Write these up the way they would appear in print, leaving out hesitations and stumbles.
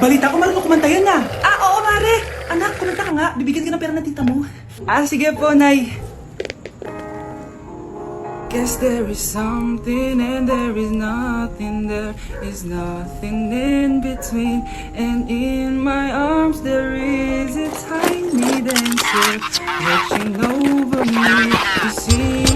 Balita ko marunong kumanta yan na. Oo, Mare. Anak, kumanta ka nga. Bibigyan ka ng pera ng tita mo. Sige po, Nay. Guess there is something and there is nothing. There is nothing in between. And in my arms there is a tiny dancer watching over me. To sing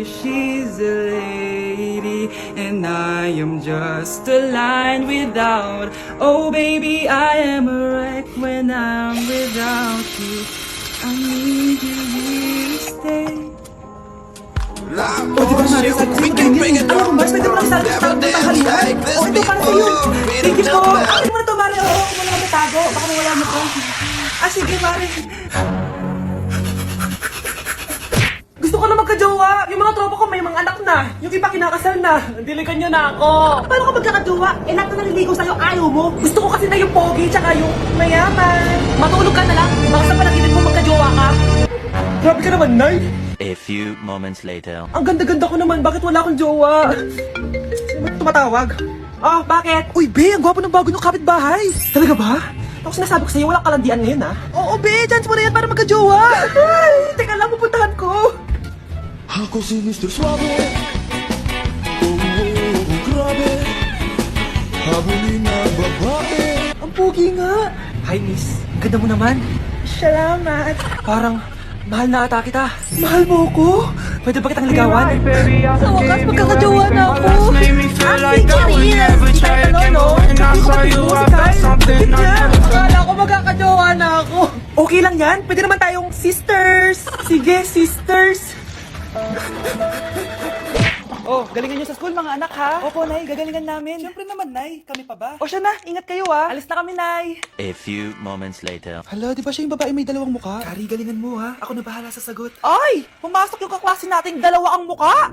she's a lady, and I am just a line without. Oh baby, I am a wreck when I'm without you. I need you here to stay. Oh, di ba Mari, sabi ko ganyan. Alam mo, mas pwede mo lang sa akin ng tanghalian. Oh, ito para sa'yo. Thank you po. Akin mo na to, Mari. Oo, kung mo na magtago. Baka mawala mo ko. Sige, Mari. Gusto ko na magka-jowa. Yung mga tropa ko may mga anak na. Yung iba kinakasal na. Diligan nyo na ako. Paano ka magkaka-jowa? Lahat na naliligo sa'yo, ayaw mo. Gusto ko kasi na yung pogi tsaka yung mayaman. Matulog ka na lang. Baka sa panaginip mo magka-jowa ka. Grabe ka naman, Nay. A few moments later. Ang ganda-ganda ko naman. Bakit wala akong jowa? Sino tumatawag? Bakit? Uy, Be, ang gwapo ng bago ng kapitbahay. Talaga ba? Tapos sinasabi ko sa'yo, walang kalandian ngayon, ha? Oo, Be, chance mo na yan para magka-jowa. Ay, teka lang, pupuntahan ko. Ako si Mr. Suave. Grabe. Habulin na babae. Ang pogi nga. Hi, miss. Ang ganda mo naman. Salamat. Parang mahal na ata kita. Mahal mo ako? Pwede ba kitang ligawan? Sa wakas, magkakajowa na ako. Akala ko magkakajowa na ako. Okay lang yan. Pwede naman tayong sisters. Sige, sisters. Galingan nyo sa school mga anak ha? Opo, Nay, gagalingan namin. Siyempre naman, Nay. Kami pa ba? O siya na, ingat kayo ha. Alis na kami, Nay. A few moments later. Hala, di ba siya yung babae may dalawang muka? Kari, galingan mo ha. Ako na bahala sa sagot. Ay! Pumasok yung kaklase nating dalawa ang muka!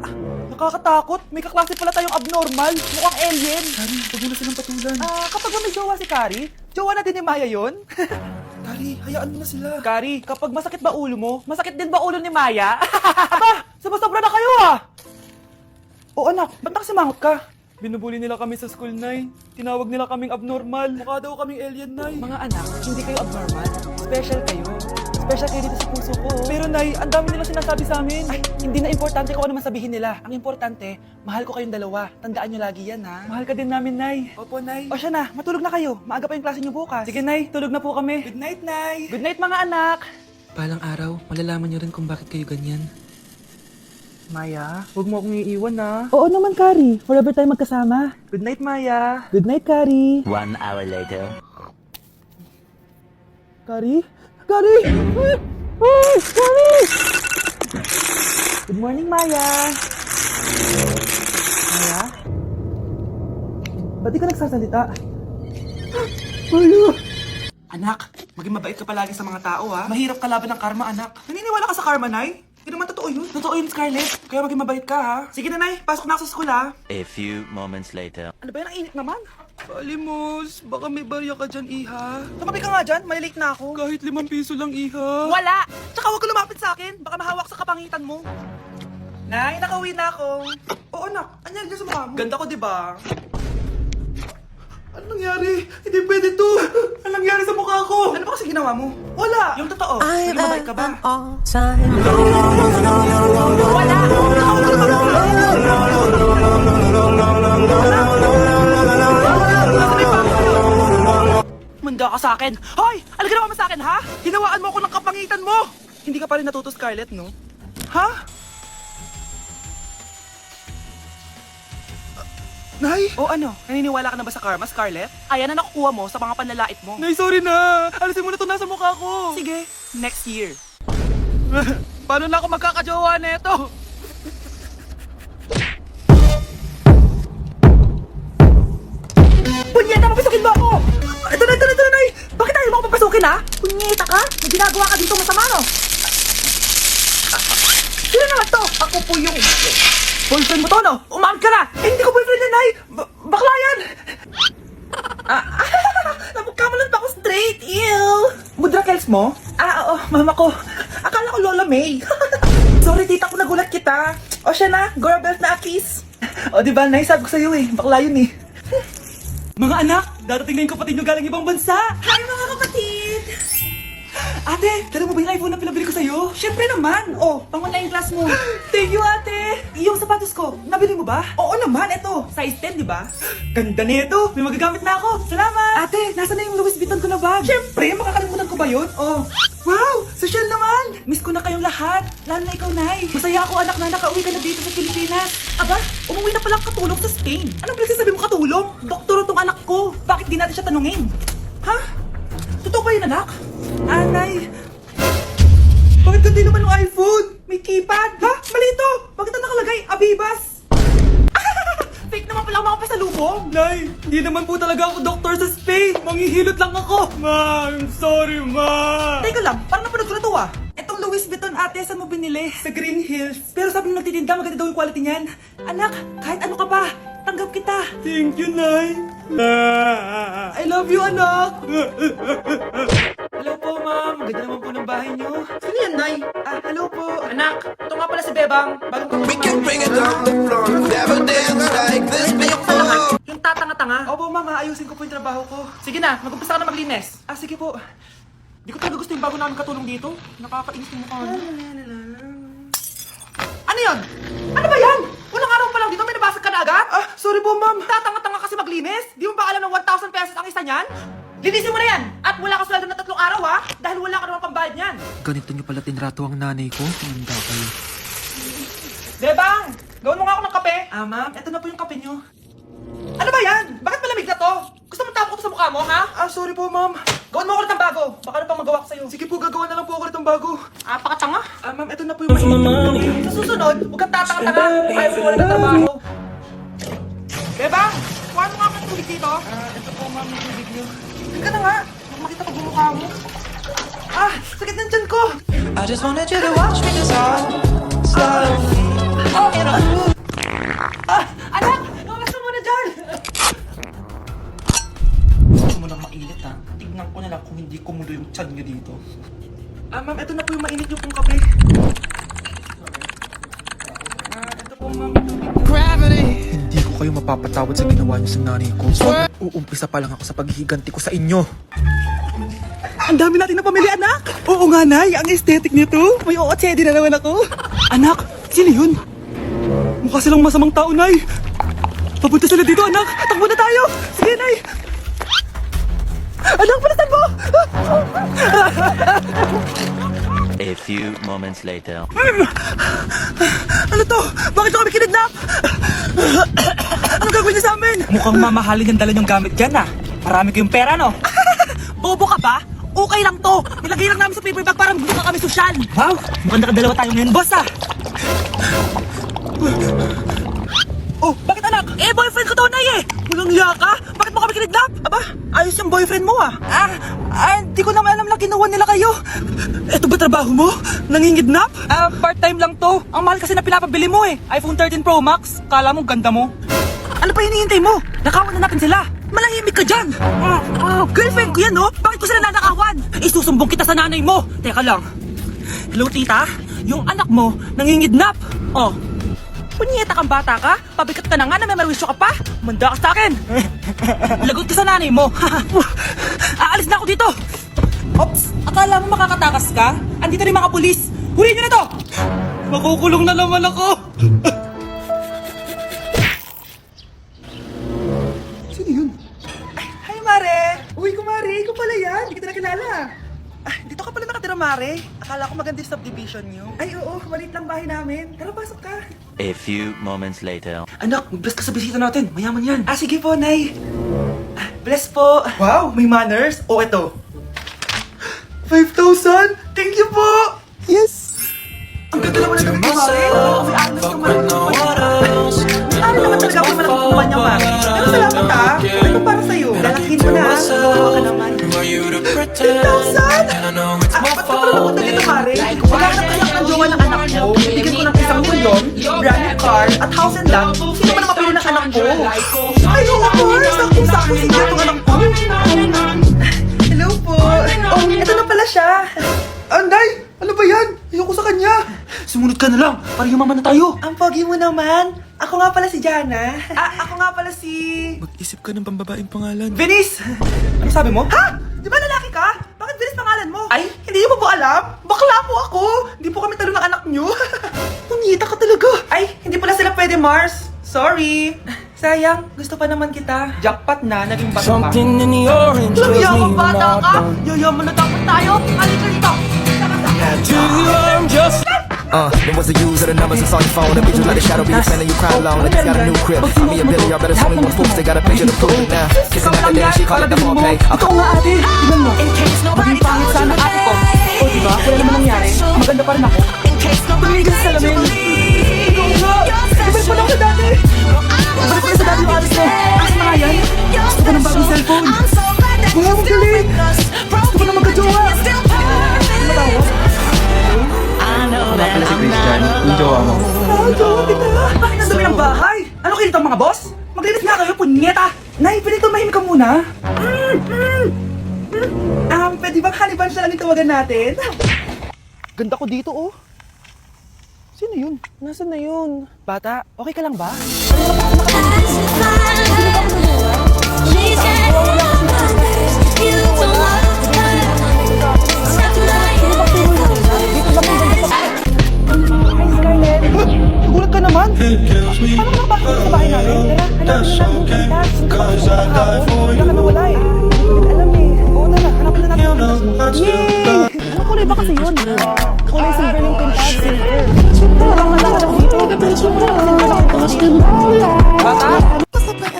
Nakakatakot. May kaklase pala tayong abnormal. Mukhang alien. Kari, huwag mo na silang patulan. Kapag ba may jowa si Kari, jowa na din ni Maya yun? Kari, hayaan mo na sila. Kari, kapag masakit ba ulo mo, masakit din ba ulo ni Maya? Aba, sobra na kayo ah! O anak, ba't nakasimangot ka? Binubuli nila kami sa school, Nay. Tinawag nila kaming abnormal. Mukha daw kaming alien, Nay. Mga anak, hindi kayo abnormal. Special kayo. Special kayo dito sa puso ko. Pero, Nay, ang dami nila sinasabi sa amin. Ay, hindi na importante kung ano man sabihin nila. Ang importante, mahal ko kayong dalawa. Tandaan nyo lagi yan, ha? Mahal ka din namin, Nay. Opo, Nay. O siya na, matulog na kayo. Maaga pa yung klase nyo bukas. Sige, Nay, tulog na po kami. Good night, Nay. Good night, mga anak. Balang araw, malalaman nyo rin kung bakit kayo ganyan. Maya, huwag mo akong iiwan na. Oo naman, Kari. Forever tayo magkasama. Good night, Maya. Good night, Kari. 1 hour later. Kari? Kari! Ay, Kari! Good morning, Maya. Maya? Ba't di ka nagsasalita? Maya! Anak, maging mabait ka palagi sa mga tao, ha? Mahirap kalaban ng karma, anak. Naniniwala ka sa karma, Nay? Hindi naman totoo yun. Totoo yun, Scarlett. Kaya maging mabait ka, ha? Sige na, Nay. Pasok na ako sa school, ha? A few moments later. Ano ba yan? Ang init naman. Balimos, baka may barya ka dyan, Iha. Tumabi ka nga dyan. Malilate na ako. Kahit 5 piso lang, Iha. Wala! Tsaka huwag ka lumapit sa akin. Baka mahawak sa kapangitan mo. Nay, nakauwi na ako. Oo, anak. Anyari dyan sa mukha mo. Ganda ko, di ba? Ano nangyari? Hindi pwede to. Ano nangyari sa mukha ko? Ano ba kasi ginawa mo? Wala! Yung totoo. Naging mabait ka ba? Wala! Manda ka sa akin. Hoy! Ano ginawa mo sa akin, ha? Hinawaan mo ako ng kapangitan mo! Hindi ka pa rin natuto, Scarlett, no? Ha? Nay! O ano? Naniniwala ka na ba sa karma, Scarlett? Ayan na nakukuha mo sa mga panlalait mo. Nay, sorry na! Alisin mo na ito nasa mukha ko! Sige, next year. Paano na ako magkakajowa na ito? Punyeta, papasukin mo ako! Ito na, Nay! Bakit ayaw mo ako papasukin, ha? Punyeta ka? May ginagawa ka dito masama, no? Sino naman to? Ako po yung... Boyfriend mo to, no? Umamit ka na! Eh, hindi ko boyfriend yan, Nay! Bakla yan! Napagkamalan pa ako straight, ew! Mudra Kels mo? Oo, mama ko. Akala ko Lola May. Sorry, tita ko, nagulat kita. O siya na, Gora Belt na Akis. O diba, Nay, sabi ko sa'yo eh. Bakla yun eh. Mga anak, darating na yung kapatid nyo galing ibang bansa. Hi mga kapatid! Ate, dala mo ba yung iPhone na pinabili ko sa'yo? Siyempre naman. Oh, pang-online class mo. Thank you, ate. Yung sapatos ko, nabili mo ba? Oo naman, eto. Size 10, di ba? Ganda nito. May magagamit na ako. Salamat. Ate, nasa na yung Louis Vuitton ko na bag? Siyempre, makakalimutan ko ba yun? Oh. Wow, social naman. Miss ko na kayong lahat. Lalo na ikaw, Nay. Masaya ako, anak, na nakauwi ka na dito sa Pilipinas. Aba, umuwi na palang katulong sa Spain. Anong pinagsasabi mo katulong? Doktor tong anak ko. Bakit di natin siya tanungin? Ha? Totoo ba yun, anak? Anay! Bakit ganda naman yung iPhone? May keypad! Ha? Mali ito! Bakit na nakalagay? Abibas! Fake naman pala ako mga pasalubong! Nay! Hindi naman po talaga ako doktor sa Spain! Manghihilot lang ako! Ma! I'm sorry, Ma! Teka lang, parang napanood ko na to ah! Etong Louis Vuitton ate, saan mo binili? Sa Green Hills. Pero sabi nung nagtitinda, maganda daw yung quality niyan. Anak, kahit ano ka pa, tanggap kita. Thank you, Nay. I love you, anak. Hello po, ma'am. Ganda naman po ng bahay niyo. Sino yan, Nay? Hello po. Anak, ito nga pala si Bebang. Bagong We can bring it down the floor. Never dance like this before. yung tatanga-tanga. Opo, ma'am. Ayusin ko po yung trabaho ko. Sige na, mag-umpisa ka na maglinis. Sige po. Di ko talaga gusto yung bago namin katulong dito. Nakakainis yung mukha niyo. Ano yun? Ano ba yan? Unang araw pa lang dito, may nabasag ka na agad? Sorry po, ma'am. Tatanga-tanga kasi maglinis. Di mo ba alam ng 1,000 pesos ang isa niyan? Linisin mo na yan! At wala ka sweldo na 3 araw, ha? Dahil wala ka naman pambayad niyan. Ganito niyo pala tinrato ang nanay ko? Handa kayo. Bebang! Gawin mo nga ako ng kape. Ma'am, eto na po yung kape niyo. Ano ba yan? Bakit malamig na to? Gusto mo tapo ko to sa mukha mo, ha? Sorry po, ma'am. Gawin mo ako ulit ng bago. Baka ano pang magawa ko sa'yo. Sige po, gagawa na lang po ako ulit ng bago. Pakatanga. Ma'am, eto na po yung mainit. Sa susunod, huwag kang tatanga-tanga. Ayaw ko ulit ng trabaho. Bebang! Kuha mo nga ako ng tubig dito. Ito po, ma'am, yung tubig niyo. Hindi ka na nga. Huwag makita ko bumukha mo. Sakit ng tiyan ko. I just wanted you to watch me dissolve slowly. Anak! Kamusta mo na dyan? Huwag mo lang mainit, ha? Tignan ko na lang kung hindi kumulo yung tiyan niyo dito. Ma'am, ito na po yung mainit niyo pong kape. Ito po, ma'am, yung tubig niyo. Hindi ko kayo mapapatawad sa ginawa niyo sa nanay ko. Uumpisa pa lang ako sa paghihiganti ko sa inyo. Ang dami natin na pamilya, anak! Oo nga, Nay. Ang aesthetic nito. May ootsedi na naman ako. Anak, sino yun? Mukha silang masamang tao, Nay. Papunta sila dito, anak. Takbo na tayo. Sige, Nay. Anak, palasan mo! A few moments later. Ano to? Bakit kami kinidnap? Ano gagawin niya sa amin? Mukhang mamahalin yung dala niyong gamit dyan, ah. Marami kayong pera, no? Bobo ka ba? Okay lang to. Nilagay lang namin sa paper bag para magbuka kami sosyal. Wow, mukhang nakadalawa tayo ngayon, boss, ah. Oh, bakit anak? Boyfriend ko to, Nay, eh. Walang iya ka? Bakit mo kami kinidnap? Aba, ayos yung boyfriend mo, ah. Hindi ko naman alam na kinuha nila kayo. Eto ba trabaho mo? Nangingidnap? Part-time lang to. Ang mahal kasi na pinapabili mo, eh. iPhone 13 Pro Max. Kala mo, ganda mo. Ano pa hinihintay mo? Nakawan na natin sila. Malahimik ka dyan. Girlfriend ko yan, no? Bakit ko sila nanakawan? Isusumbong kita sa nanay mo. Teka lang. Hello, tita? Yung anak mo, nangingidnap. Oh. Punyeta kang bata ka? Pabikat ka na nga na may marwisyo ka pa? Manda ka sa akin! Lagot ka sa nanay mo! Aalis na ako dito! Ops! Akala mo makakatakas ka? Andito rin mga pulis! Huli nyo na to! Makukulong na naman ako! Sino yun? Hi, Mare! Uy, kumare! Ikaw pala yan! Hindi kita nakilala! Dito ka pala nakatira, Mare. Akala ko maganda yung subdivision nyo. Ay, oo. Maliit lang bahay namin. Tara, pasok ka. A few moments later. Anak, mag-bless ka sa bisita natin. Mayaman yan. Sige po, Nay. Bless po. Wow, may manners. O, eto. 5,000? Thank you po. Yes. Ang ganda naman na damit ni Mare. May anos naman. Ano naman talaga ako malaking kumpanya, Mare. Pero salamat, ha. Ano para sa'yo? Lalakin mo na. Kawawa ka naman. 10,000? Ba't ka pala napunta dito, Mare? Maghanap ka lang ng jowa ng anak mo. Bigyan ko ng 1,000,000, brand new car, at house and lot. Sino ba na mapili ng anak ko? Ay, oo, of course. Sakto-sakto si Jeto anak ko. Hello po. Oh, ito na pala siya. Anday, ano ba yan? Ayoko sa kanya. Sumunod ka na lang, para yumaman na tayo. Ang pogi mo naman. Ako nga pala si Jana. Ako nga pala si... Mag-isip ka ng pambabaeng pangalan. Venice! Ano sabi mo? Ha? Di ba lalaki ka? Bakit Venice pangalan mo? Ay, hindi mo po alam? Bakla po ako! Hindi po kami talo ng anak nyo. Punyita ka talaga. Ay, hindi pala sila pwede, Mars. Sorry. Sayang, gusto pa naman kita. Jackpot na, naging bato pa. Something in the orange Alam tells niya me akong you're bata not ka? done. Yayaman na dapat tayo. Halika dito. To you, I'm just Then what's the use of the numbers that's on your phone? The pictures like a shadow be defending you cry alone. Like you got a new crib. Me and Billy, y'all better show me one fools. They got a picture to prove it now. Kissing at the day, she call it the foreplay. Ito nga ate, tingnan mo. Maging pangit sana ate ko. O diba, wala naman nangyari. Maganda pa rin ako. Tumigil sa salamin. Ikaw nga. Ibalik pa lang sa dati. Ibalik pa lang sa dati yung alis mo. Alis na nga yan. Gusto ko ng bagong cellphone. Wow, ang galing. Gusto ko na magka-jowa. Matawag. Pala si Christian, yung jowa mo. Jowa kita. Bakit ang dumi ng bahay? Ano kilito mga boss? Maglinis nga kayo, punyeta. Nay, pwede tumahimik ka muna. Pwede bang haliban siya lang yung tawagan natin? Ganda ko dito, oh. Sino yun? Nasaan na yun? Bata, okay ka lang ba? Gulat ka naman? Paano ka nakapasok sa bahay namin? Tara, hanapin na lang yung kwintas. Wala ka nawala eh. Hindi alam eh. Oo, tara, hanapin na natin yung kwintas mo. Yay! Anong kulay ba kasi yun? Kulay silver yung kwintas. Silver. Talagang malaki lang dito. Bata?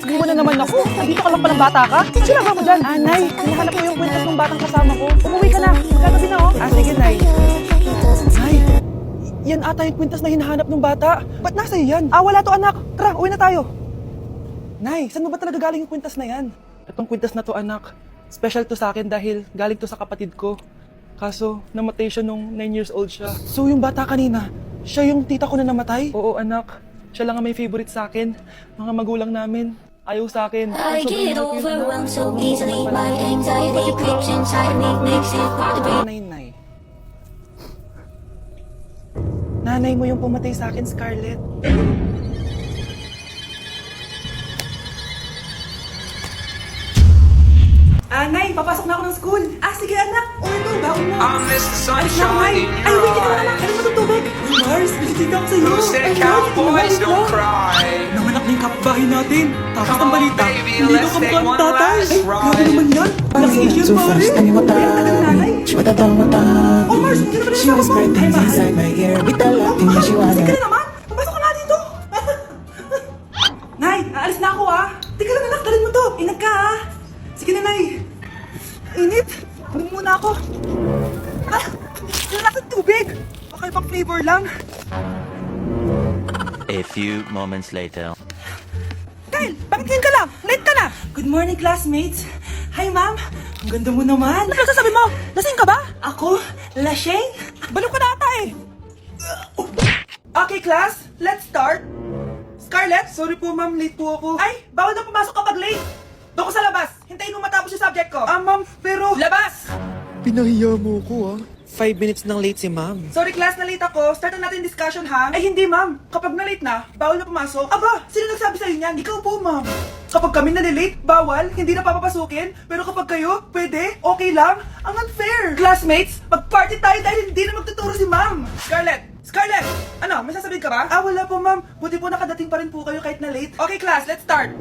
Hindi mo na naman ako. Dito ka lang palang bata ka? Sila ba mo dyan? Nay, hinahanap ko yung kwintas ng batang kasama ko. Umuwi ka na. Magkagabi na oh. Sige, Nay. Nay, yan ata yung kwintas na hinahanap ng bata. Ba't nasa iyo yan? Wala to anak. Tara, uwi na tayo. Nay, saan mo ba talaga galing yung kwintas na yan? Itong kwintas na to anak, special to sa akin dahil galing to sa kapatid ko. Kaso, namatay siya nung 9 years old siya. So yung bata kanina, siya yung tita ko na namatay? Oo anak, siya lang ang may favorite sa akin. Mga magulang namin, ayaw sa akin. I get overwhelmed so easily. My anxiety creeps inside me, makes it hard to breathe. Nay. Nanay mo yung pumatay sa akin, Scarlett. Nay, papasok na ako ng school. Sige anak. O ito, baon mo. I miss the Alis na ako, Nay. sunshine. Ay, wait ka naman anak. Ano matutubig? Mars, bilisita ako sa'yo. Who said cowboys don't cry? Nanganak na yung kapbahay natin. Tapos Come ng on, balita, baby, hindi let's ka kamukha take ng one tatay. last Ay, grabe ride. naman yan. Parang Asian pare. Oh, Mars, hindi naman She whispered things inside my ear. With the love in me, she Sige wanted. na naman! Papasok ka nga dito! Nay, aalis na ako ah! Teka lang anak, dalhin mo to! Ingat ka ah! Sige na, Nay! Init! Kunin muna ako! Wala natin tubig! Baka ibang flavor lang! A few moments later. Kyle, bakit ngayon ka lang? Late ka na! Good morning, classmates! Hi, ma'am! Ang ganda mo naman! Ano sasabi mo? Lasing ka ba? Ako? Lasing? Balo ka na ata eh! Okay, class, let's start. Scarlett, sorry po ma'am, late po ako. Ay, bawal na pumasok kapag late. Doon ko sa labas. Hintayin mo matapos yung subject ko. Ma'am, pero... Labas! Pinahiya mo ko 5 minutes nang late si ma'am. Sorry class, na late ako. Start na natin discussion ha? Ay hindi ma'am. Kapag na late na, bawal na pumasok. Aba, sino nagsabi sa'yo niyan? Ikaw po ma'am. Kapag kami na-late, bawal, hindi na papapasukin. Pero kapag kayo, pwede, okay lang. Ang unfair. Classmates, mag-party tayo dahil hindi na magtuturo si ma'am. Scarlett! Ano, may sasabihin ka ba? Wala po ma'am. Buti po nakadating pa rin po kayo kahit na late. Okay class, let's start.